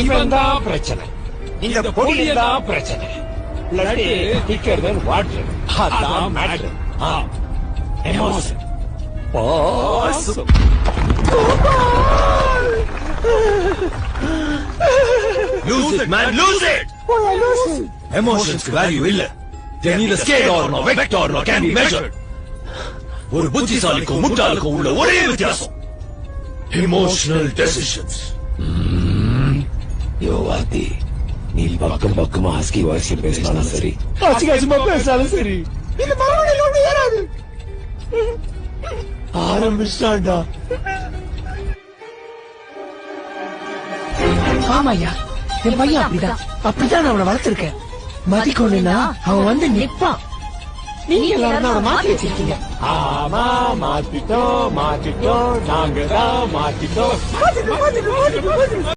இவன் தான் பிரச்சனை. இந்த பொடியன் தான் பிரச்சனை. blood thicker than water. அதான் மேட்டர். எமோஷன். பாசம். Lose it, man, lose it! Emotions value illa. They need a scale or no vector or can be measured. ஒரு புத்திசாலிக்கும் முட்டாளுக்கும் உள்ள ஒரே வித்தியாசம் emotional decisions. யோவாதி, நீ பக்கமா ஹஸ்கி வாய்ஸ்ல பேசினாலும் சரி, ஆசிகாசிமா பேசினாலும் சரி, இந்த மறுபடியும் ஒண்ணு ஏறாது. ஆரம்பிச்சாண்டா. ஆமாய்யா, என் பையன் அப்படிதான் நான் அவனை வளர்த்திருக்கேன். மதிக்கொண்டுனா அவன் வந்து நிப்பான். நீங்க எல்லாரும் அவனை மாத்தி வச்சிருக்கீங்க. ஆமா, மாத்திட்டோம், நாங்க தான் மாத்திட்டோம்.